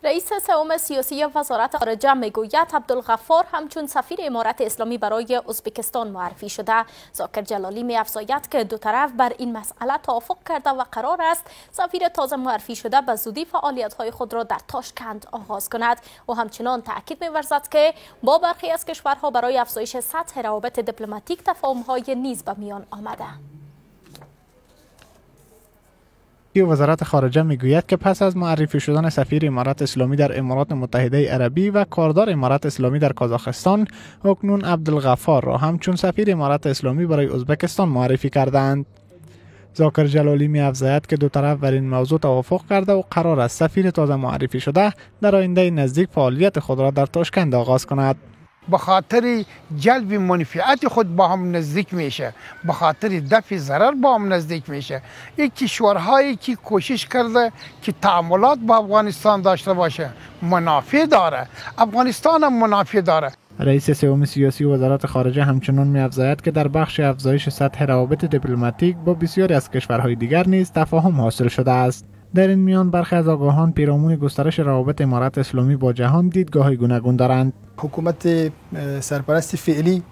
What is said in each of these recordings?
رئیس سوم سیاسی وزارت خارجه میگوید عبدالغفار همچون سفیر امارت اسلامی برای ازبکستان معرفی شده. ذاکر جلالی می‌افزاید که دو طرف بر این مسئله توافق کرده و قرار است سفیر تازه معرفی شده به زودی فعالیت‌های خود را در تاشکند آغاز کند. و همچنان تاکید می‌ورزد که با برخی از کشورها برای افزایش سطح روابط دیپلماتیک تفاهم‌های نیز به میان آمده. وزارت خارجه میگوید که پس از معرفی شدن سفیر امارت اسلامی در امارات متحده عربی و کاردار امارات اسلامی در قزاقستان، اکنون عبدالغفار را همچون سفیر امارات اسلامی برای ازبکستان معرفی کردند. ذاکر جلالی می‌افزاید که دو طرف بر این موضوع توافق کرده و قرار است سفیر تازه معرفی شده در آینده نزدیک فعالیت خود را در تاشکند آغاز کند. به خاطر جلب منفعت خود با هم نزدیک میشه، به خاطر دفع ضرر با هم نزدیک میشه. این کشورهایی که کوشش کرده که تعاملات با افغانستان داشته باشه منافع داره، افغانستان هم منافع داره. رئیس سوم سیاسی وزارت خارجه همچنان می‌افزاید که در بخش افزایش سطح روابط دیپلماتیک با بسیاری از کشورهای دیگر نیز تفاهم حاصل شده است. در این میان برخی از آگاهان پیرامون گسترش روابط امارت اسلامی با جهان دیدگاه‌های گوناگون دارند. حکومت سرپرست فعلی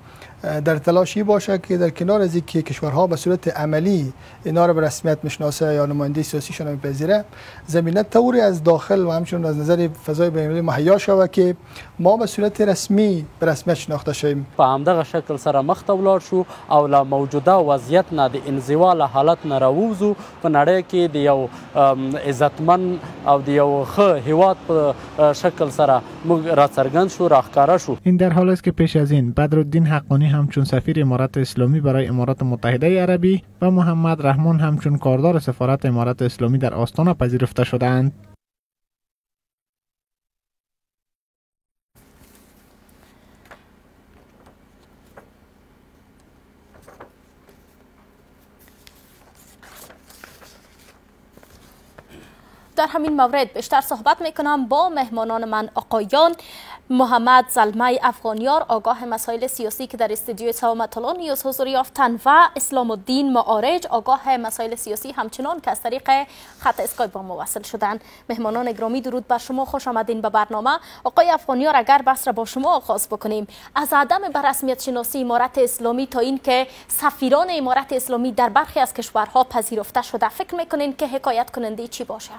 در تلاشی باشه که در کنار از اینکه کشورها به صورت عملی اینا را به رسمیت میشناسه یا نماینده سیاسیشون میپذیره، زمینه طوری از داخل و همچنین از نظر فضای بین‌المللی مهیا شود که ما به صورت رسمی به رسمیت شناخته شویم. په همدغه شکل سره مخ ته ولاړ شو او له موجوده وضعیت نه د انزوا له حالت نه راووځو. په نړۍ کې د یو عزتمن او د یو ښه هیواد په شکل سره موږ راڅرګند شو، راښکاره شو. این در حالی است که پیش از این بدرالدین حقانی همچون سفیر امارات اسلامی برای امارات متحده عربی و محمد رحمان همچون کاردار سفارت امارات اسلامی در آستانه پذیرفته شدند. در همین مورد بیشتر صحبت میکنم با مهمانان من، آقایان محمد زلمه افغانیار آگاه مسائل سیاسی که در استودیوی سوم طلان نیوز حضور یافتند و اسلام الدین معارج آگاه مسائل سیاسی همچنان که از طریق خط اسکایپ با ما وصل شدند. مهمانان گرامی درود بر شما، خوش آمدین به برنامه. آقای افغانیار اگر بحث را با شما آغاز بکنیم، از عدم بررسمیت شناسی امارت اسلامی تا اینکه سفیران امارت اسلامی در برخی از کشورها پذیرفته شده، فکر میکنین که حکایت کننده چی باشه؟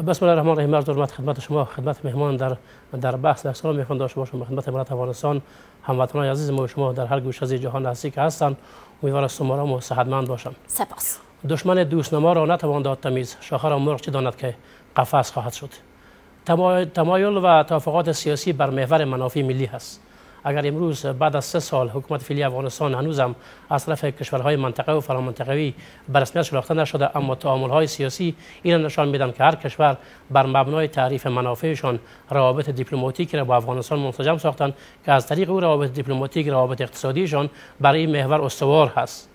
بسم الله الرحمن الرحیم. عرض حرمت خدمت شما، خدمت مهمان در بحث در سلام میخوام داشته باشم خدمت امارت افغانستان، هموطنان عزیز ما و شما در هر گوشه از جهان هستی که هستند. امیدوارم آرام و صحتمند باشم. سپاس. دشمن دوستنما را نتوان داد تمیز، شاخه را مرغ چه داند که قفس خواهد شد. تمایل و توافقات سیاسی بر محور منافع ملی هست. اگر امروز بعد از 3 سال حکومت فعلی افغانستان هنوزم از طرف کشورهای منطقه و فرامنطقوی به رسمیت شناخته نشده، اما تعامل‌های سیاسی این نشان میدن که هر کشور بر مبنای تعریف منافعشان روابط دیپلماتیکی را با افغانستان منسجم ساختند که از طریق او روابط دیپلماتیک روابط اقتصادیشان برای محور استوار هست.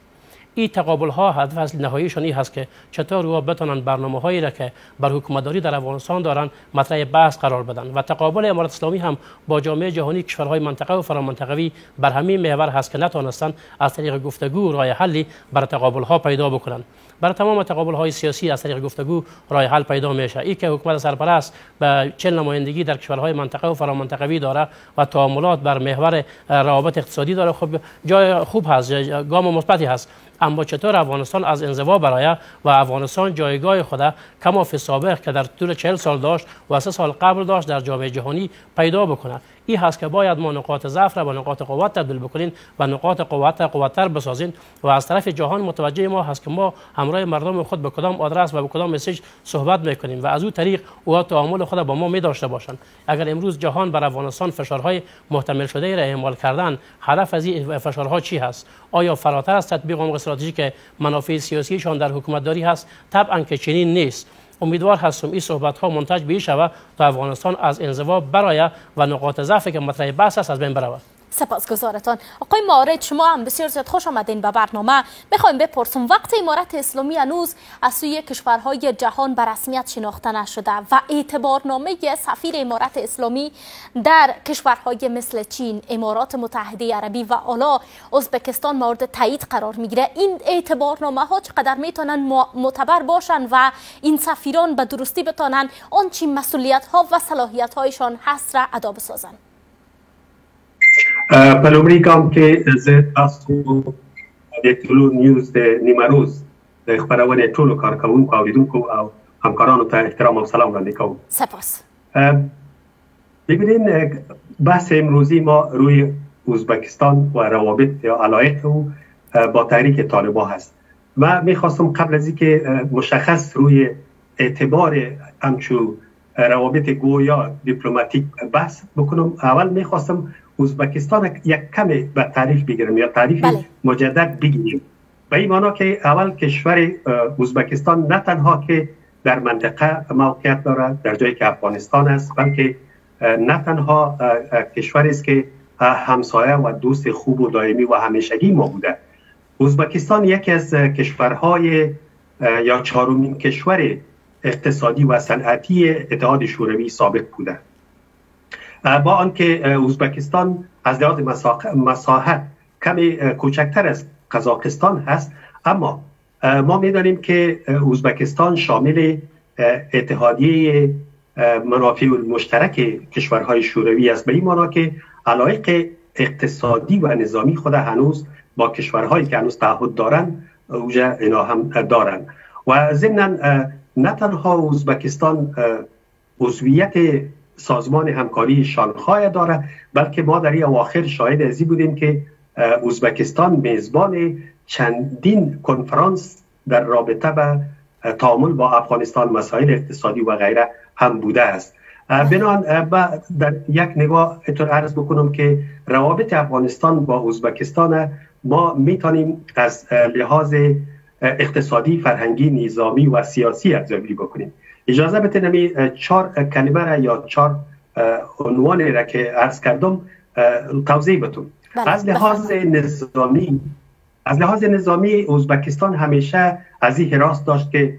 این تقابل ها هدف اصلی نهاییشان این هست که چطور او بتوانند برنامه‌هایی را که بر حکومتداری در افغانستان دارند مطرح بحث قرار بدن و تقابل امارت اسلامی هم با جامعه جهانی کشورهای منطقه و فرامنطقوی بر همین محور هست که نتوانستند از طریق گفتگو راه حلی بر تقابل ها پیدا بکنند. برای تمام تقابل های سیاسی از طریق گفتگو راه حل پیدا میشه. این که حکومت سرپرست به 40 نمایندگی در کشورهای منطقه و فرامنطقوی داره و تعاملات بر محور روابط اقتصادی داره، خب جای خوب هست، گام مثبتی هست. اما چطور افغانستان از انزوا برای و افغانستان جایگاه خود کما فی سابق که در طول 40 سال داشت و 3 سال قبل داشت در جامعه جهانی پیدا بکنه. این هست که باید ما نقاط ضعف را به نقاط قوت تبدیل بکنین و نقاط قوت را قوت‌تر بسازین و از طرف جهان متوجه ما هست که ما همراه مردم خود به کدام آدرس و به کدام مسیج صحبت میکنیم و از اون طریق او تعامل خود با ما می داشته باشند. اگر امروز جهان بر افغانستان فشارهای محتمل شده را اعمال کردن، هدف از این فشارها چی هست؟ آیا فراتر از تطبیق عمق استراتژیک منافع سیاسیشان در حکومتداری هست؟ طبعا که چنین نیست. امیدوار هستم این صحبت ها منتج به شود تا افغانستان از انزوا برای و نقاط ضعفی که مطرح بحث است از بین برود. سپاسگزارتان. آقای مارد، شما هم بسیار زیاد خوش آمدین به برنامه. میخوایم بپرسم وقت امارت اسلامی هنوز از سوی کشورهای جهان به رسمیت شناخته نشده و اعتبارنامه سفیر امارت اسلامی در کشورهای مثل چین، امارات متحده عربی و حالا ازبکستان مورد تایید قرار میگیره، این اعتبارنامه ها چقدر میتونن معتبر باشن و این سفیران به درستی بتونن آنچه مسئولیت ها و صلاحیت هایشان هست را ادا بسازن؟ په لومړي ګام کې زه تاسو د ټولو نیوز د نیمه روز د خپرونې ټولو کارکوونکو اوریدونکو او همکارانو ته احترام او سلام وړاندې کوم. سپاس. ببینید بحث امروزی ما روی ازبکستان و روابط یا علایق او با تحریک طالبان هست. و میخواستم قبل از اینکه مشخص روی اعتبار همچون روابط گویا دیپلماتیک بحث بکنم، اول میخواستم ازبکستان یک کمی به تعریف بگیرم یا تعریف مجدد بگیریم. به این معنا که اول کشور ازبکستان نه تنها که در منطقه موقعیت دارد در جایی که افغانستان است، بلکه نه تنها کشوری است که همسایه و دوست خوب و دائمی و همیشگی ما بوده. ازبکستان یکی از کشورهای یا چهارمین کشور اقتصادی و صنعتی اتحاد شوروی سابق بوده. با آنکه ازبکستان از لحاظ مساحت کمی کوچکتر از قزاقستان هست، اما ما می‌دانیم که ازبکستان شامل اتحادیه منافع مشترک کشورهای شوروی است، به این معنا که علایق اقتصادی و نظامی خود هنوز با کشورهایی که هنوز تعهد دارند اوجه اینا هم دارند. و ضمناً نه تنها ازبکستان عضویت سازمان همکاری شانگهای داره، بلکه ما در این اواخر شاهد ازی بودیم که ازبکستان میزبان چندین کنفرانس در رابطه به تعامل با افغانستان، مسائل اقتصادی و غیره هم بوده است. بنابراین در یک نگاه اتون عرض بکنم که روابط افغانستان با ازبکستان ما میتونیم از لحاظ اقتصادی، فرهنگی، نظامی و سیاسی ارزیابی بکنیم. اجازه بتونم 4 کلمه را یا 4 عنوان را که عرض کردم توضیح بدم. از لحاظ نظامی ازبکستان همیشه از این حراس داشت که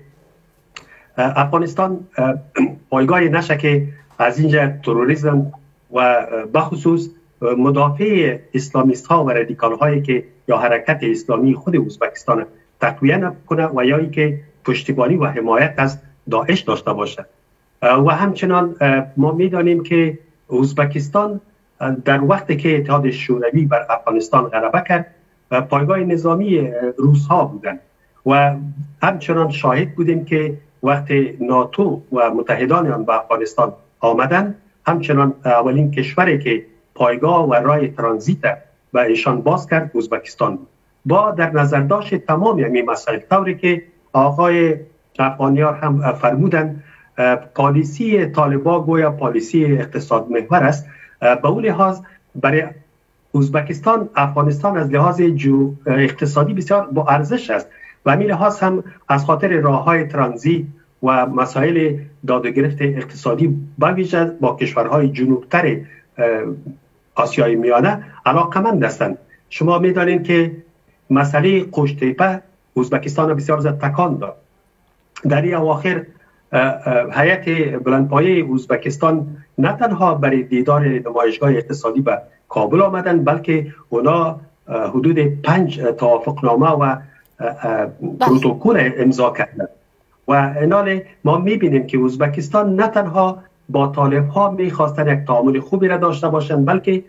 افغانستان پایگاه نشه که از اینجا تروریسم و بخصوص مدافع اسلامیست ها و رادیکال هایی که یا حرکت اسلامی خود ازبکستان تقویه نکنه و یا اینکه پشتیبانی و حمایت از داعش داشته باشه. و همچنان ما میدانیم که ازبکستان در وقتی که اتحاد شوروی بر افغانستان غلبه کرد پایگاه نظامی روس ها بودند و همچنان شاهد بودیم که وقتی ناتو و متحدان آن به افغانستان آمدند، همچنان اولین کشوری که پایگاه و راه ترانزیت به ایشان باز کرد ازبکستان بود. با در نظر داشت تمام این مسائل، طوری که آقای افغانیار هم فرمودند پالیسی طالبان گویا پالیسی اقتصاد محور است. به اون لحاظ برای ازبکستان افغانستان از لحاظ اقتصادی بسیار با ارزش است و همین لحاظ هم از خاطر راههای ترانزیت و مسائل داد و گرفت اقتصادی بویژه با کشورهای جنوبتر آسیای میانه علاقمند هستند. شما میدانید که مسئله قوشتیپه ازبکستان بسیار زیاد تکان داد. در این اواخر هیئت بلندپایه ازبکستان نه تنها برای دیدار نمایشگاه اقتصادی به کابل آمدند، بلکه اونا حدود 5 توافقنامه و پروتکل امضا کردند. و اینال ما میبینیم که ازبکستان نه تنها با طالب ها میخواستن یک تعامل خوبی را داشته باشند، بلکه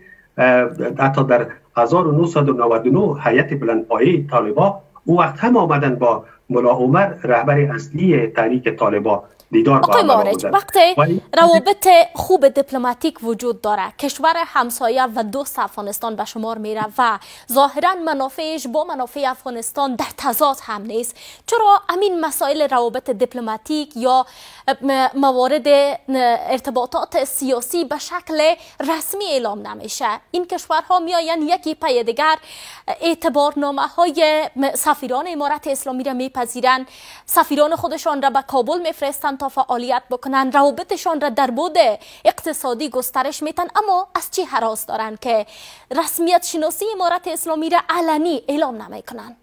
حتی در 1999 هیئت بلندپایه طالبان او وقت هم آمدن با ملا عمر رهبر اصلی تحریک طالبان دیدار با هم آمدن. وقتی روابط خوب دیپلماتیک وجود داره، کشور همسایه و دوست افغانستان به شمار میره و ظاهرا منافعش با منافع افغانستان در تضاد هم نیست، چرا همین مسائل روابط دیپلماتیک یا موارد ارتباطات سیاسی به شکل رسمی اعلام نمیشه؟ این کشورها میاین یکی پی دیگر اعتبارنامه های سفیران امارت اسلامی را میپذیرن، سفیران خودشان را به کابل میفرستند تا فعالیت بکنن، روابطشان را در بعد اقتصادی گسترش میتن، اما از چی هراس دارن که رسمیت شناسی امارت اسلامی را علنی اعلام نمیکنن؟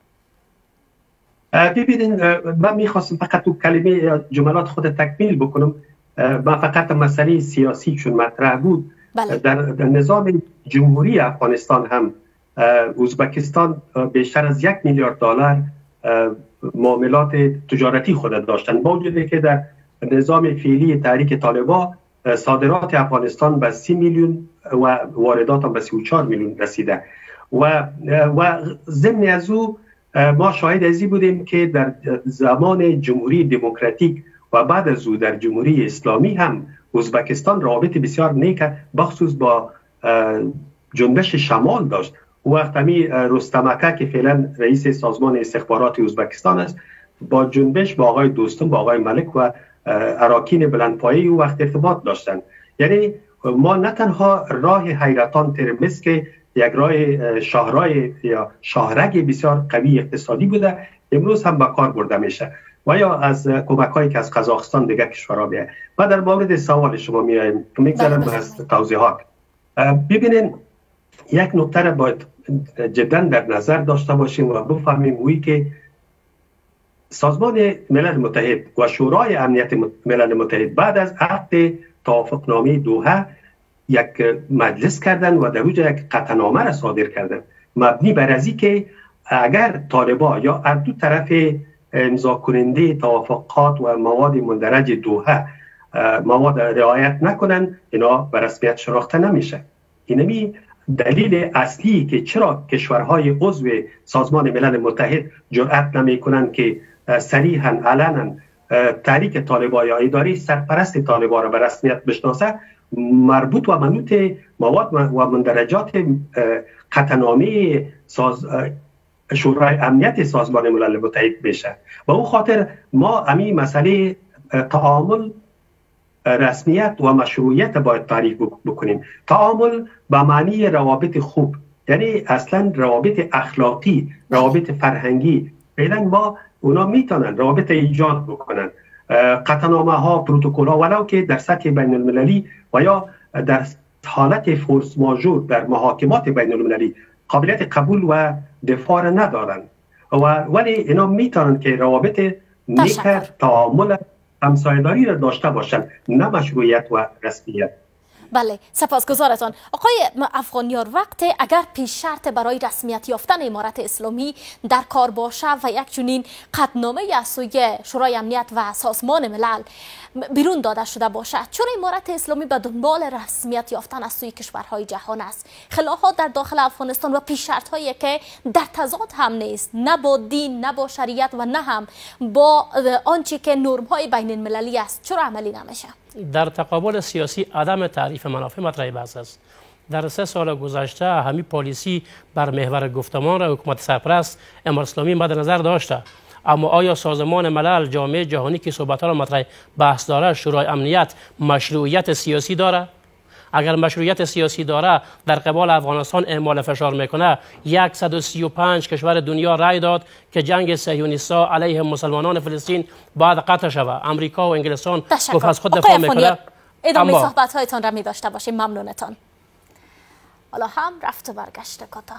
ببینید، من میخواستم فقط تو کلمه جملات خود تکمیل بکنم. من فقط مسئله سیاسی چون مطرح بود، بله. در نظام جمهوری افغانستان هم ازبکستان بیشتر از 1 میلیارد دلار معاملات تجارتی خود داشتن، با وجودی که در نظام فعلی تحریک طالبان صادرات افغانستان به 30 میلیون و واردات هم به 34 میلیون رسیده و ضمن از او ما شاهد ازی بودیم که در زمان جمهوری دموکراتیک و بعد از او در جمهوری اسلامی هم ازبکستان رابط بسیار نیک بخصوص با جنبش شمال داشت. وقت همی رستمکه که فعلا رئیس سازمان استخبارات ازبکستان است، با جنبش با آقای دوستم، با آقای ملک و اراکین بلندپایه او وقت ارتباط داشتن. یعنی ما نه تنها راه حیرتان ترمز که یک راه شاهرای یا شاهرگ بسیار قوی اقتصادی بوده، امروز هم با کار برده میشه و یا از کمک هایی که از قزاقستان دیگه کشورها میاد. و در مورد سوال شما میایم که میگذارم از توضیحات. ببینین، یک نکته را باید جدا در نظر داشته باشیم و بفهمیم وی که سازمان ملل متحد و شورای امنیت ملل متحد بعد از عقد توافقنامه دوحه یک مجلس کردن و در اوجه یک قطعنامه را صادر کردن مبنی بر ازی که اگر طالبان یا هر دو طرف امضا کننده توافقات و مواد مندرج دوحه مواد رعایت نکنن، اینا به رسمیت شناخته نمیشه. اینمی دلیل اصلی که چرا کشورهای عضو سازمان ملل متحد جرأت نمیکنن که صریحاً علنا تحریک طالبان یا اداره سرپرست طالبان را به رسمیت بشناسه، مربوط و منوط مواد و مندرجات قطعنامه شورای امنیت سازمان ملل متحد بشه. و او خاطر ما امی مسئله تعامل، رسمیت و مشروعیت باید تعریف بکنیم. تعامل به معنی روابط خوب، یعنی اصلا روابط اخلاقی، روابط فرهنگی. فعلا ما اونا میتونن روابط ایجاد بکنن، قطعنامه ها، پروتکل ها، ولو که در سطح بین المللی و یا در حالت فورس ماژور در محاکمات بین المللی قابلیت قبول و دفاع ندارن، ولی اینا میتونن که روابط نیک، تعامل، همسایه‌داری را داشته باشند، نه مشروعیت و رسمیت. بله، سپاسگزارتان آقای افغانیار. وقت اگر پیش شرط برای رسمیت یافتن امارت اسلامی در کار باشه و یک چنین قطعنامه از سوی شورای امنیت و سازمان ملل بیرون داده شده باشد، چون امارت اسلامی به دنبال رسمیت یافتن از سوی کشورهای جهان است. خلافات در داخل افغانستان و پیش شرط هایی که در تضاد هم نیست، نه با دین، نه با شریعت و نه هم با آنچه که نرم های بین المللی است، چرا عملی نمیشه؟ در تقابل سیاسی عدم تعریف منافع مطرح بحث است. در 3 سال گذشته همین پالیسی بر محور گفتمان را حکومت سرپرست امارت اسلامی مد نظر داشته، اما آیا سازمان ملل، جامعه جهانی که صحبت‌ها را مطرح بحث داره، شورای امنیت مشروعیت سیاسی داره؟ اگر مشروعیت سیاسی داره، در قبال افغانستان اعمال فشار میکنه. 135 کشور دنیا رای داد که جنگ صهیونیست‌ها علیه مسلمانان فلسطین باید قطع شود. امریکا و انگلستان گفت از خود دفاع میکنه. ادامه صحبت‌هایتان را می داشته باشیم. ممنونتان. حالا هم رفت و برگشت کاتا.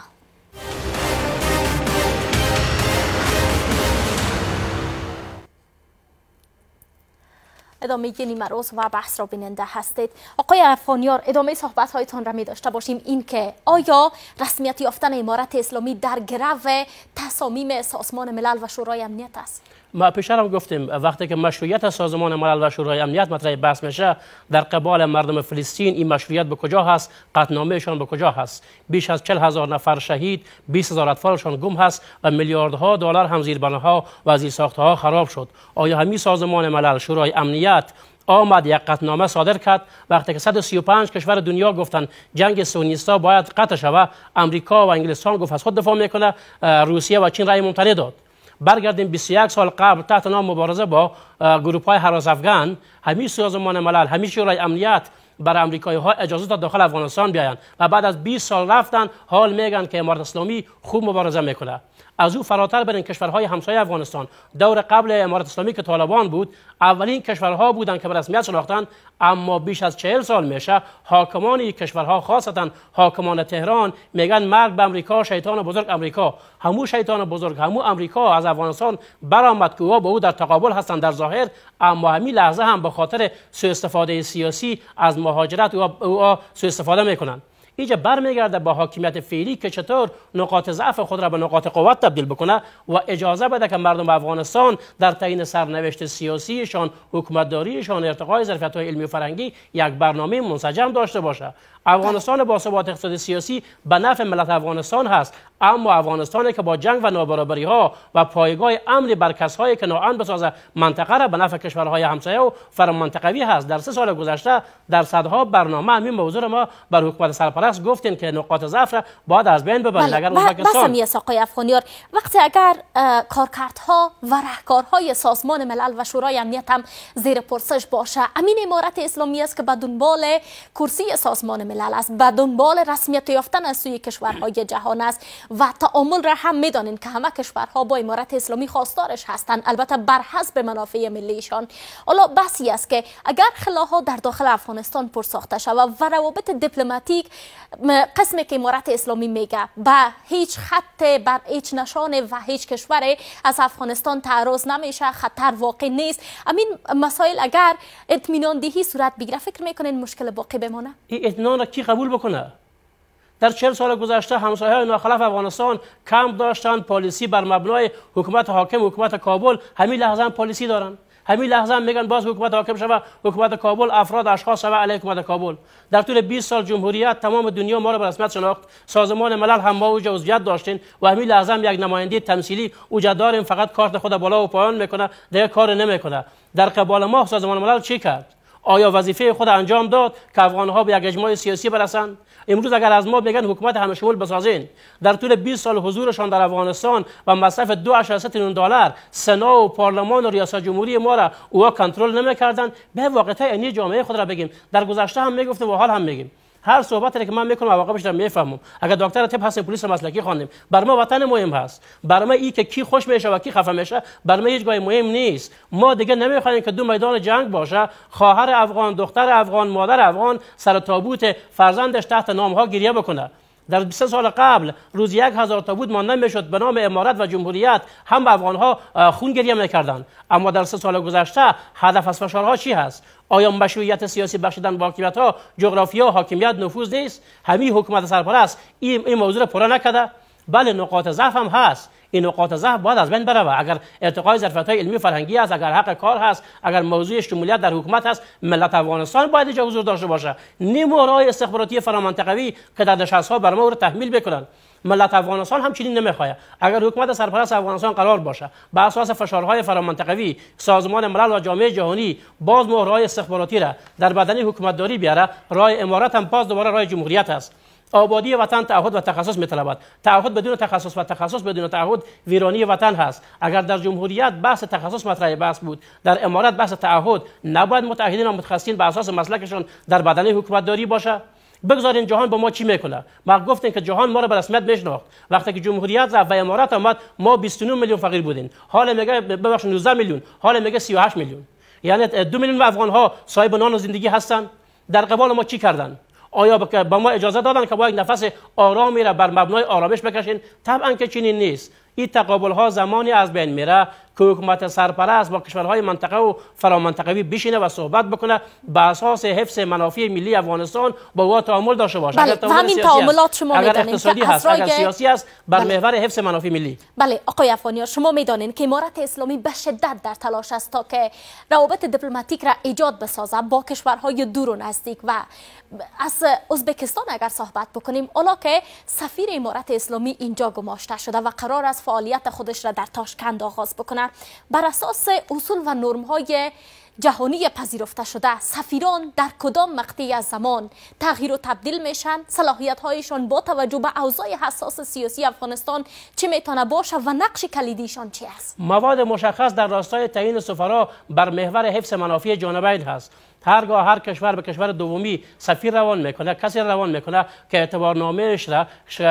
ادامه نیمه روز و بحث را بیننده هستید. آقای افغانیار، ادامه صحبت هایتان را می داشته باشیم. این که آیا رسمیت یافتن امارت اسلامی در گرو تصامیم سازمان ملل و شورای امنیت است؟ ما پیشتر هم گفتیم وقتی که مشروعیت سازمان ملل و شورای امنیت مطرح بحث میشه، در قبال مردم فلسطین این مشروعیت به کجا هست؟ قطعنامهشان به کجا هست؟ بیش از 40,000 نفر شهید، 20,000 اطفالشان گم هست و میلیاردها دلار هم زیربناها و زیرساختها خراب شد. آیا همین سازمان ملل، شورای امنیت آمد یک قطعنامه صادر کرد وقتی که 135 کشور دنیا گفتن جنگ صهیونیست‌ها باید قطع شود؟ امریکا و انگلستان گفت از خود دفاع میکنه، روسیه و چین رأی ممتنع داد. برگردیم 21 سال قبل تحت نام مبارزه با گروه‌های هراس افغان، همین سازمان ملل، همین شورای امنیت برای امریکایی‌ها اجازه داد داخل افغانستان بیاین و بعد از 20 سال رفتن حال میگن که امارت اسلامی خوب مبارزه میکنه. از او فراتر برین کشورهای همسایه افغانستان دور قبل امارت اسلامی که طالبان بود اولین کشورها بودند که به رسمیت شناختند، اما بیش از 40 سال میشه حاکمان این کشورها خاصتا حاکمان تهران میگن مرگ به امریکا، شیطان بزرگ امریکا. همو شیطان بزرگ همو امریکا از افغانستان برآمد که با او در تقابل هستند در ظاهر، اما همین لحظه هم به خاطر سوء استفاده سیاسی از مهاجرت او سوء استفاده میکنند. اینجا برمیگرده با حاکمیت فعلی که چطور نقاط ضعف خود را به نقاط قوت تبدیل بکنه و اجازه بده که مردم افغانستان در تعیین سرنوشت سیاسیشان، حکومتداریشان، ارتقای ظرفیت‌های علمی و فرهنگی یک برنامه منسجم داشته باشه. افغانستان با ثبات اقتصادی سیاسی به نفع ملت افغانستان هست، اما افغانستانی که با جنگ و نابرابری ها و پایگاه امنی بر کسایی که ناامن بسازه منطقه را به نفع کشورهای همسایه و فرامنطقوی هست. در 3 سال گذشته در صدها برنامه همین موضوع ما بر حکومت سرپرست گفتین که نقاط ضعف را باید از بین ببرید. اگر ازبکستان بس آقای افغانیار، وقتی اگر کارکردها و رهکارهای سازمان ملل و شورای امنیت هم زیر پرسش باشه، امین امارت اسلامی است که به دنبال کرسی سازمان ملل است، به دنبال رسمیت یافتن از سوی کشورهای جهان است و تعامل را هم میدانین که همه کشورها با امارت اسلامی خواستارش هستند، البته بر حسب منافع ملیشان. حالا بحثی است که اگر خلاها در داخل افغانستان پرساخته شود و روابط دیپلماتیک قسمی که امارت اسلامی میگه به هیچ خط بر هیچ نشان و هیچ کشور از افغانستان تعرض نمیشه، خطر واقع نیست، همین مسائل اگر اطمینان دهی صورت بگیره فکر میکنین مشکل باقی بمانه؟ این اطمینان را کی قبول بکنه؟ در 40 سال گذشته همسایه‌های ناخلف افغانستان کمپ داشتن، پالیسی بر مبنای حکومت حاکم، حکومت کابل، همین لحظه هم پالیسی دارن. همین لحظه هم میگن باز حکومت حاکم شوه، حکومت کابل، افراد اشخاص شوه علیه حکومت کابل. در طول 20 سال جمهوریت تمام دنیا ما را به رسمیت شناخت، سازمان ملل هم ما اوج عضویت داشتین و همین لحظه هم یک نماینده تمثیلی اوجا داریم، فقط کارت خود بالا و پایان میکنه، دیگه کار نمیکنه. در قبال ما سازمان ملل چی کرد؟ آیا وظیفه خود انجام داد که افغان‌ها به یک اجماع سیاسی برسند؟ امروز اگر از ما بگن حکومت همه شمول بسازین، در طول 20 سال حضورشان در افغانستان و مصرف 2.3 تریلیون دلار سنا و پارلمان و ریاست جمهوری ما را اوها کنترل نمی‌کردند، به واقعیت اینی جامعه خود را بگیم. در گذشته هم میگفتیم و حال هم میگیم. هر صحبتی که من میکنم واقعاش رو میفهمم. اگر دکتر طب هست، پلیس مسلکی خواندیم، بر ما وطن مهم هست. بر ما این که کی خوش میشه و کی خفه میشه بر ما هیچ گاهی مهم نیست. ما دیگه نمیخوایم که دو میدان جنگ باشه، خواهر افغان، دختر افغان، مادر افغان سر تابوت فرزندش تحت نامها گریه بکنه. در 3 سال قبل روز 1000 تابوت مانده میشد به نام امارت و جمهوریت، هم به افغانها خون گریه میکردند. اما در 3 سال گذشته هدف از فشارها چی هست؟ آیا مشروعیت سیاسی بخشیدن با حاکمیت‌ها، جغرافیا، حاکمیت، نفوذ نیست؟ همین حکومت سرپرست این موضوع را پورا نکرده. بله نقاط ضعف هم هست، این نقاط ضعف باید از بین بره. اگر ارتقای ظرفیت‌های علمی فرهنگی است، اگر حق کار هست، اگر موضوع شمولیت در حکومت هست، ملت افغانستان باید اینجا حضور داشته باشه. نیمه‌رای استخباراتی فرامنطقوی که در نشست‌ها بر ما رو تحمیل بکنن. ملت افغانستان همچنین نمیخواد. اگر حکومت سرپرست افغانستان قرار باشه بر اساس فشارهای فرامنطقوی سازمان ملل و جامعه جهانی باز مهرهای استخباراتی را در بدنه حکومتداری بیاره، راه امارت هم باز دوباره راه جمهوریت است. آبادی وطن تعهد و تخصص میطلبد. تعهد بدون تخصص و تخصص بدون تعهد ویرانی وطن هست. اگر در جمهوریت بحث تخصص مطرح بحث بود، در امارت بحث تعهد، نباید متحدین و متخصصین بر اساس مسلکشون در بدنه حکومتداری باشه. بگذارین جهان با ما چی میکنه. ما گفتیم که جهان ما را به رسمیت میشناخت. وقتی که جمهوریت رفت و امارت آمد ما 29 میلیون فقیر بودیم. حالا میگه ببخشید 19 میلیون، حالا میگه 38 میلیون. یعنی 2 میلیون افغان ها صاحب نان و زندگی هستند. در قبال ما چی کردن؟ آیا با ما اجازه دادن که با یک نفس آرامی را بر مبنای آرامش بکشین؟ طبعا که چنین نیست. این تقابل ها زمانی از بین میره که حکومت سرپرست با کشورهای منطقه و فرامنطقوی بشینه و صحبت بکنه به اساس حفظ منافع ملی افغانستان با او تعامل داشته باشه. بله، اگر همین تعاملات شما اگر میدانید اقتصادی که هست، اگر سیاسی است، بر محور حفظ منافع ملی. بله آقای افغانیار، شما میدانید که امارت اسلامی به شدت در تلاش است تا که روابط دیپلماتیک را ایجاد بسازه با کشورهای دور و نزدیک. و از ازبکستان اگر صحبت بکنیم، حالا که سفیر امارت اسلامی اینجا گماشته شده و قرار است فعالیت خودش را در تاشکند آغاز بکنه، بر اساس اصول و نرم‌های جهانی پذیرفته شده سفیران در کدام مقطعی از زمان تغییر و تبدیل میشن؟ صلاحیت‌هایشان با توجه به اوضاع حساس سیاسی افغانستان چه میتونه باشه و نقش کلیدیشان چی است؟ مواد مشخص در راستای تعیین سفرا بر محور حفظ منافع جانبین هست. هرگاه هر کشور به کشور دومی سفیر روان میکنه، کسی روان میکنه که اعتبارنامه‌اش را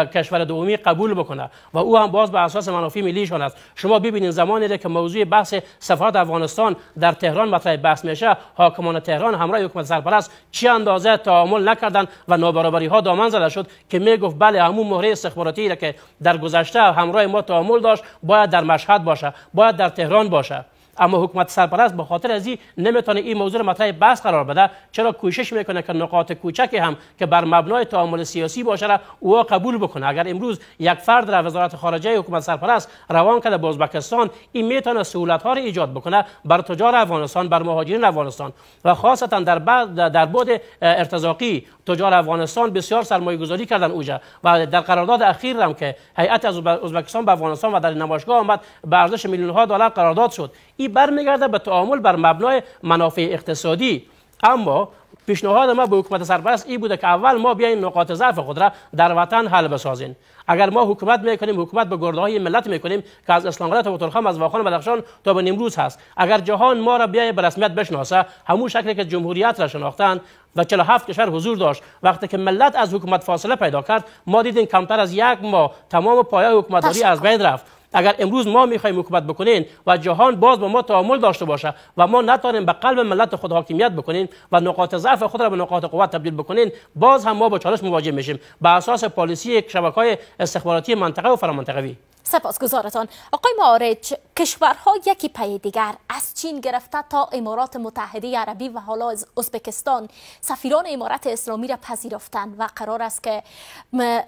کشور دومی قبول بکنه و او هم باز به اساس منافع ملیشان است. شما ببینید زمانی که موضوع بحث سفارت افغانستان در تهران مطرح بحث میشه، حاکمان تهران همراه حکومت سرپرست چی اندازه تعامل نکردن و نابرابری ها دامن زده شد که میگفت بله همون مهره استخباراتی را که در گذشته همراه ما تعامل داشت باید در مشهد باشه، باید در تهران باشه. اما حکومت سرپرست به خاطر ازی نمیتونه این موضوع مطرح بحث قرار بده، چرا کوشش میکنه که نقاط کوچکی هم که بر مبنای تعامل سیاسی باشه را او قبول بکنه. اگر امروز یک فرد را وزارت خارجه حکومت سرپرست روان کرده به ازبکستان، این میتونه سهولت ها را ایجاد بکنه بر تجار افغانستان، بر مهاجرین افغانستان و خاصتا در بعد ارتزاقی تجار افغانستان بسیار سرمایه گذاری کردن اوجا و در قرارداد اخیر هم که هیئت از ازبکستان به افغانستان و در نمایشگاه آمد به ارزش میلیون ها دلار قرارداد شد. این برمیگرده به تعامل بر مبنای منافع اقتصادی. اما پیشنهاد ما به حکومت سرپرست این بوده که اول ما بیایم نقاط ضعف خود را در وطن حل بسازیم. اگر ما حکومت میکنیم، حکومت به گرده های ملت میکنیم که از اسلامقره تا بطرخم، از واخان بدخشان تا به نیمروز هست. اگر جهان ما را بیاید به رسمیت بشناسه، همون شکلی که جمهوریت را شناختن و 47 کشور حضور داشت، وقتی که ملت از حکومت فاصله پیدا کرد، ما دیدیم کمتر از یک ماه تمام پایه حکومتداری از بین رفت. اگر امروز ما میخوایم حکومت بکنیم و جهان باز با ما تعامل داشته باشه و ما نتونیم به قلب ملت خود حاکمیت بکنیم و نقاط ضعف خود را به نقاط قوت تبدیل بکنیم، باز هم ما با چالش مواجه میشیم به اساس پالیسی شبکه‌های استخباراتی منطقه و فرامنطقوی. سپاسگزارتان. آقای معارج، کشورها یکی پی دیگر از چین گرفته تا امارات متحده عربی و حالا از ازبکستان سفیران امارت اسلامی را پذیرفتند و قرار است که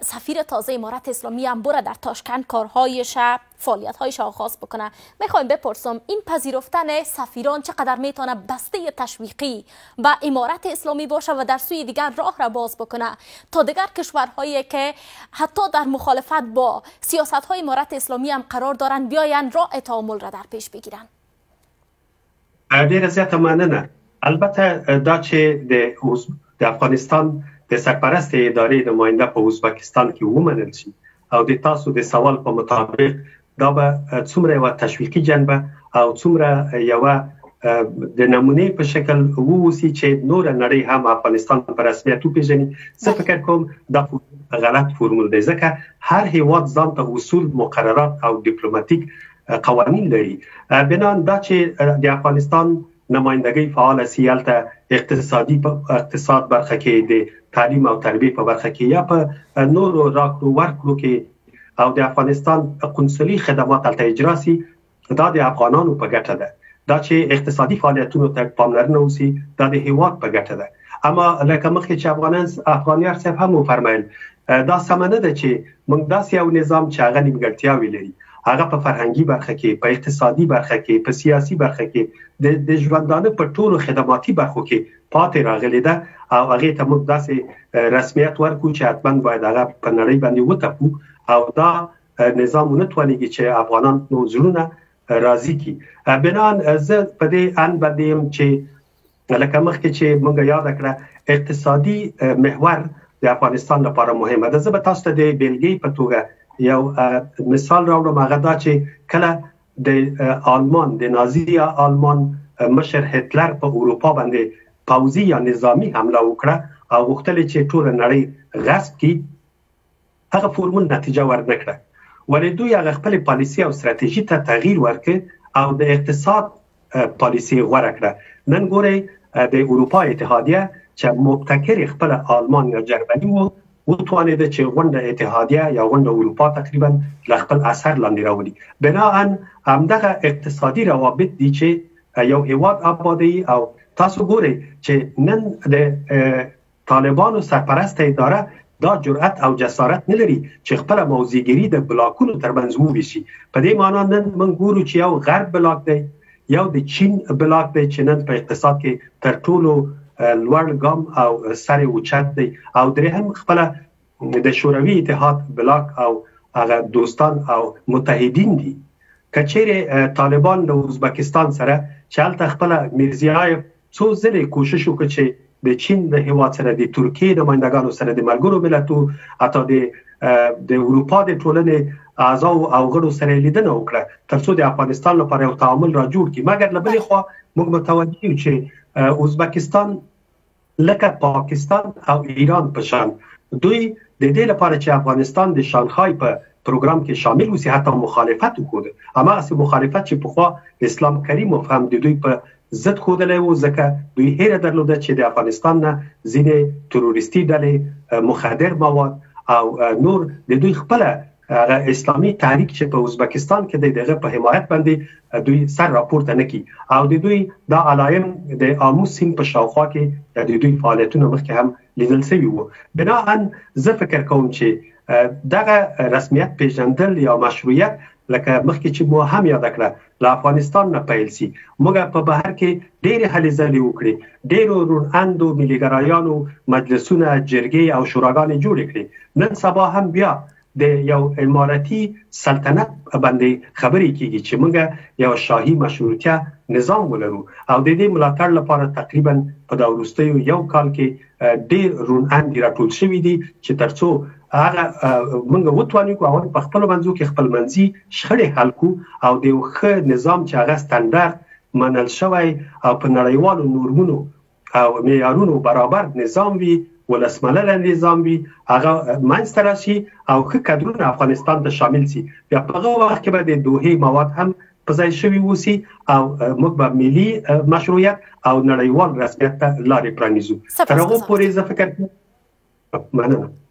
سفیر تازه امارت اسلامی هم بره در تاشکند کارهایش فعالیت‌هایش آغاز بکنه. میخوایم بپرسم این پذیرفتن سفیران چقدر میتونه بسته تشویقی به امارت اسلامی باشه و در سوی دیگر راه را باز بکنه تا دیگر کشورهایی که حتی در مخالفت با سیاست‌های امارت اسلامی هم قرار دارن بیاین راه تعامل را در پیش بگیرن. ډیره زیاته مننه. البته دا چې د افغانستان د سرپرست ادارې نماینده په ازبکستان کې ومنل شي او د تاسو د سوال په مطابق دا به څومره یوه تشویقي جنبه او څومره یوه د نمونې په شکل ووسی چې نوره نړۍ هم افغانستان په رسمیت وپېژني. زه فکر کوم دا غلط فرمول دی، ځکه هر هیواد ځان ته اصول، مقررات او دیپلماتیک قوانین لري. بنان دا چې د افغانستان نمایندګۍ فعال سي، هلته اقتصاد برخه کې، د تعلیم او تربیه په برخه کې یا په نورو راکړو ورکړو کې او د افغانستان قنصلي خدمات هلته اجرا سي، دا د افغانانو په ګټه ده. دا چې اقتصادي فعالیتونو ته پاملرنه وسي، دا د هیواد په ګټه ده. اما لکه مخکې چې افغانیار صاحب هم وفرمایل، دا سمه نه ده چې موږ داسې یو نظام چې هغه نیمګړتیاوې لري، هغه په فرهنګي برخه کې، په اقتصادي برخه کې، په سیاسي برخه کې، د ژوندانه په ټولو خدماتي برخو کې پاتې راغلې ده او هغې ته موږ داسې رسمیت ورکړو چې حتما باید هغه په نړۍ باندې وتپو او دا نظام ونه توانېږي چې افغانان نو زړونه راضي کړي. بنان زه په دې اند باندې یم چې لکه مخکې چې موږ یاده کړه اقتصادي محور د افغانستان لپاره مهمه ده. زه به تاسو ته د بیلګې په توګه یو مثال راوړم. هغه دا چې کله د آلمان، د نازي آلمان مشر هتلر په اروپا باندې پوځي یا نظامی حمله وکړه او غوښتل چې ټوله نړۍ غصب کړي، هغه فورمول نتیجه ورنکړه، ولې دوی هغه خپل پالیسي او ستراتیژي ته تغییر ورکړ او د اقتصاد پالیسي غوره کړه. نن ګورئ د اروپا اتحادیه چې مبتکر خپل آلمان یا جرمني وتوانېده چې غونډه اتحادیه یا غونډه اروپا تقریبا له خپل اثر لاندې راولي. بناهن همدغه اقتصادي روابط دي چې یو هیواد آبادوي او تاسو ګورئ چې نن د طالبانو سرپرست اداره دا جرأت او جسارت نه لري چې خپل موضوعګري د بلاکونو ترمنځ وویشي. په دې معنا نن موږ ګورو چې یو غرب بلاک دی، یو د چین بلاک دی چې نن په اقتصاد کې تر ټولو لوړ ګام او سر اوچت دی، او دریم خپل د شوروي اتحاد بلاک او هغه دوستان او متحدین دي. کچېرې طالبان د ازبکستان سره چې هلته خپل میرزیایف څو ځلې کوشش وکړ چې د چین د هیواد سره، د ترکیې د نمایندګانو سره، د ملګرو ملتونو، حتی د اروپا د ټولنې اعضا او غړو سره لیدنه وکړه ترڅو د افغانستان لپاره یو تعامل را جوړ کړي. مګر له بلې خوا موږ متوجه یو چې ازبکستان لکه پاکستان او ایران په شان دوی د دې لپاره چې افغانستان د شانګهای په پروګرام کې شامل وسی حتی مخالفت وکړ، اما اصل مخالفت چې په خوا اسلام کریم مفهم د دوی په ضد خودلې و، ځکه دوی هیره درلوده چې د افغانستان نه ځینې تروریستي ډلې مخدر مواد او نور د دوی خپل اسلامي تحریک چې په ازبکستان کې دغه په حمایت باندې دوی سر راپورته نکي او د دوی د علایم د آمو سیند په شاوخوا کې د دوی فعالیتونه مخکې هم لیدل شوي وو. بناهن زه فکر کوم چې دغه رسمیت پیژندل یا مشروعیت لکه مخکې چې مو هم یاد کړه له افغانستان نه پیل سي. موږ په بهر کې ډېرې هلې ځلې وکړې، ډېرو روڼاندو ملیګرایانو مجلسونه جرګې او شوراګانې جوړې کړې. نن سبا هم بیا د یو اماراتي سلطنت باندې خبرې کیږي چې موږ یو شاهي مشروطیه نظام ولرو او د دې ملاتړ لپاره تقریبا په دا وروستیو یو کال کې ډېر روڼاندې راټول شوي دي چې ترڅو هغه موږ وتوانو کو او په خپل منځو کې خپل منځي شخړې حل کو او د یو ښه نظام چې هغه ستاندرد منل شوی او په نړیوالو نورمونو او معیارونو برابر نظام وي، ولسمنل نظام وي، هغه منځته راشي او ښه کادرونه افغانستان ته شامل سي. بیا په هغه وخت کې به د دوحې مواد هم په ځای شوي وسی او موږ به ملي مشروعیت او نړیوال رسمیت ته لارې پرانیزو. تر هغه پورې زه فکر کوم.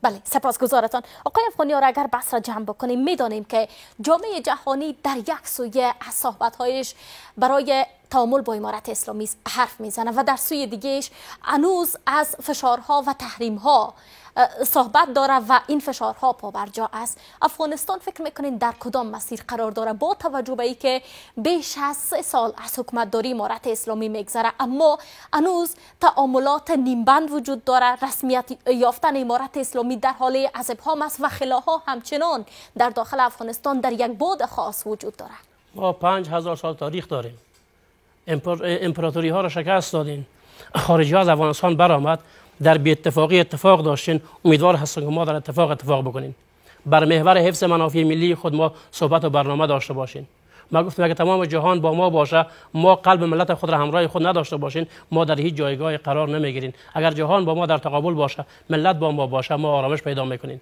بله، سپاسگزارتان. آقای افغانیار اگر بحث را جمع بکنیم میدانیم که جامعه جهانی در یک سویه از صحبت‌هایش برای تعامل با امارت اسلامی حرف میزنه و در سوی دیگهش هنوز از فشارها و تحریم‌ها صحبت داره و این فشارها پابرجا است. افغانستان فکر میکنین در کدام مسیر قرار داره با توجه به اینکه بیش از 3 سال از حکومتداری امارت اسلامی میگذره اما هنوز تعاملات نیمبند وجود داره، رسمیت یافتن امارت اسلامی در حال از ابهام است و خلاها همچنان در داخل افغانستان در یک بعد خاص وجود داره. ما 5000 سال تاریخ داریم، امپراتوری ها را شکست دادیم، خارجی ها از افغانستان برآمد، در بی اتفاقی اتفاق داشتین، امیدوار هستم که ما در اتفاق بکنیم. بر محور حفظ منافع ملی خود ما صحبت و برنامه داشته باشین. ما گفتم اگه تمام جهان با ما باشه، ما قلب ملت خود را همراه خود نداشته باشین، ما در هیچ جایگاه قرار نمیگیریم. اگر جهان با ما در تقابل باشه، ملت با ما باشه، ما آرامش پیدا میکنیم.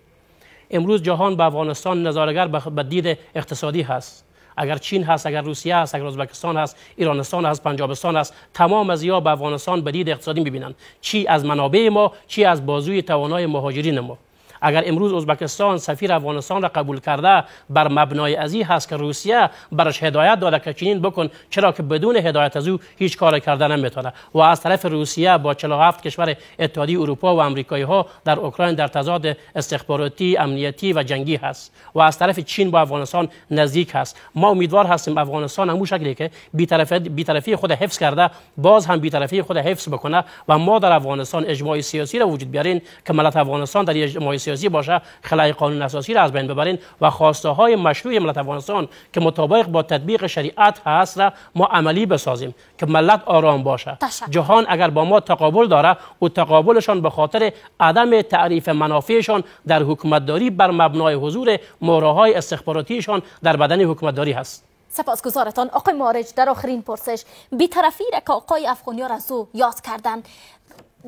امروز جهان به افغانستان نظاره‌گر به دید اقتصادی هست. اگر چین هست، اگر روسیه هست، اگر ازبکستان هست، ایرانستان هست، پنجابستان هست، تمام از یا به افغانستان به دید اقتصادی میبینن، چی از منابع ما، چی از بازوی توانای مهاجرین ما. اگر امروز ازبکستان سفیر افغانستان را قبول کرده بر مبنای ازی هست که روسیه برش هدایت داده که چنین بکن، چرا که بدون هدایت از او هیچ کار کرده نمیتونه. و از طرف روسیه با 47 کشور اتحادیه اروپا و آمریکایی ها در اوکراین در تضاد استخباراتی، امنیتی و جنگی هست و از طرف چین با افغانستان نزدیک هست. ما امیدوار هستیم افغانستان همون شکلی که بی‌طرفی خود حفظ کرده باز هم بی‌طرفی خود حفظ بکنه و ما در افغانستان اجماع سیاسی را وجود بیارین که ملت افغانستان در اجماع سیاسی باشه، خلای قانون اساسی را از بین ببرین و خواسته های مشروع ملت افغانستان که مطابق با تطبیق شریعت هست را ما عملی بسازیم که ملت آرام باشه. جهان اگر با ما تقابل داره و تقابلشان به خاطر عدم تعریف منافعشان در حکومتداری بر مبنای حضور مهره‌های استخباراتیشان در بدن حکومتداری هست. سپاسگزارتان. آقای معارج، در آخرین پرسش، بی‌طرفی را که آقای افغانیار از او یاد کردن،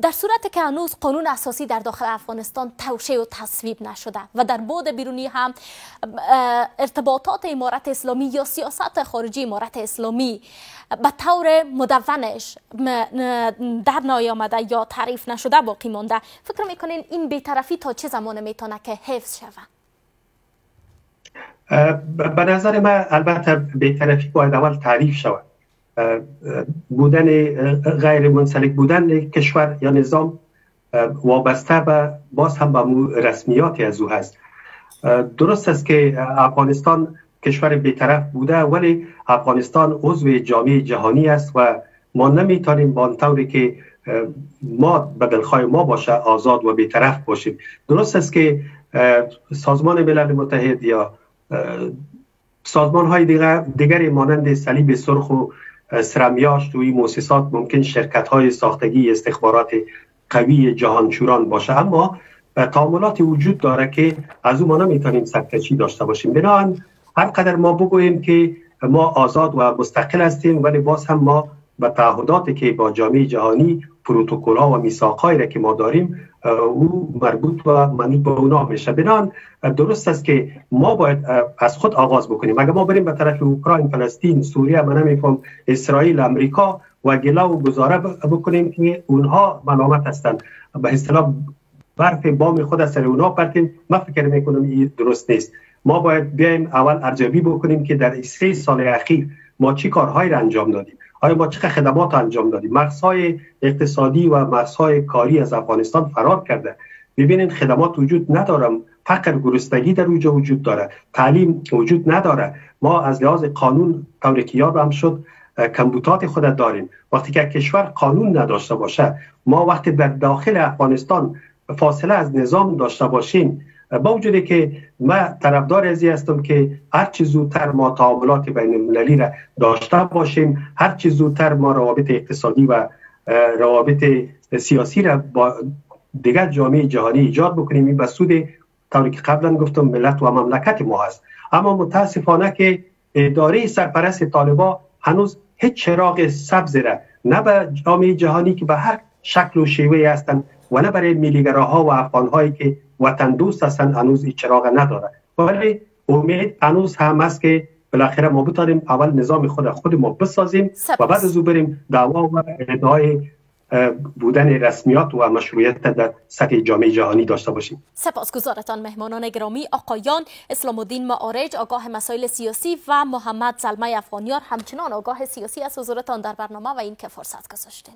در صورتی که هنوز قانون اساسی در داخل افغانستان توشیح و تصویب نشده و در بعد بیرونی هم ارتباطات امارت اسلامی یا سیاست خارجی امارت اسلامی به طور مدونش در نیامده یا تعریف نشده باقی مانده، فکر میکنین این بی‌طرفی تا چه زمان میتونه که حفظ شود؟ به نظر من البته بی‌طرفی باید اول تعریف شود. بودن غیر منسلک بودن کشور یا نظام وابسته به باز هم به رسمیاتی از او هست. درست است که افغانستان کشور بی‌طرف بوده ولی افغانستان عضو جامعه جهانی است و ما نمیتونیم با آن طوری که ما به دلخواه ما باشه آزاد و بی‌طرف باشیم. درست است که سازمان ملل متحد یا سازمان های دیگری مانند صلیب سرخ و سرمیاشت و این مؤسسات ممکن شرکت های ساختگی استخبارات قوی جهانشوران باشه، اما تعاملاتی وجود داره که از اون ما نمیتونیم سرکشی داشته باشیم. بنابراین هر قدر ما بگوییم که ما آزاد و مستقل هستیم، ولی باز هم ما به تعهداتی که با جامعه جهانی، پروتکل‌ها و میثاق‌هایی را که ما داریم او مربوط و منوط به اونا میشه. بنابراین درست است که ما باید از خود آغاز بکنیم. اگر ما بریم به طرف اوکراین، فلسطین، سوریه، من نمیفهم اسرائیل، امریکا و گله و گزاره بکنیم که اونها ملامت هستند، به اصطلاح برف بام خود از سر اونها پرتیم، من فکر میکنم این درست نیست. ما باید بیایم اول ارزیابی بکنیم که در 3 سال اخیر ما چی کارهایی را انجام دادیم، آیا ما چه خدمات انجام دادیم. مرزهای اقتصادی و مرزهای کاری از افغانستان فرار کرده. ببینید خدمات وجود نداره، فقر، گرسنگی در اونجا وجود داره، تعلیم وجود نداره. ما از لحاظ قانون طوری که یاد هم شد کمبودات خود داریم. وقتی که کشور قانون نداشته باشه، ما وقتی در داخل افغانستان فاصله از نظام داشته باشیم، با وجودی که من طرفدار ازی هستم که هر چه زودتر ما تعاملات بین المللی را داشته باشیم، هر چه زودتر ما روابط اقتصادی و روابط سیاسی را با دیگر جامعه جهانی ایجاد بکنیم. این به سود طوری که قبلا گفتم ملت و مملکت ما هست. اما متاسفانه که اداره سرپرست طالبان هنوز هیچ چراغ سبز را نه به جامعه جهانی که به هر شکل و شیوه هستند و نه برای ملیگراها و افغانهایی که وطن دوست هستند هنوز این چراغ نداره. ولی امید هنوز هم است که بالاخره ما بتونیم اول نظام خود ما بسازیم و بعد از او بریم دعوا و ادعای بودن رسمیات و مشروعیت در سطح جامعه جهانی داشته باشیم. سپاسگزارتان مهمانان گرامی، آقایان اسلام الدین معارج آگاه مسائل سیاسی و محمد زلمه افغانیار همچنان آگاه سیاسی از حضورتان در برنامه و این که فرصت گذاشتین.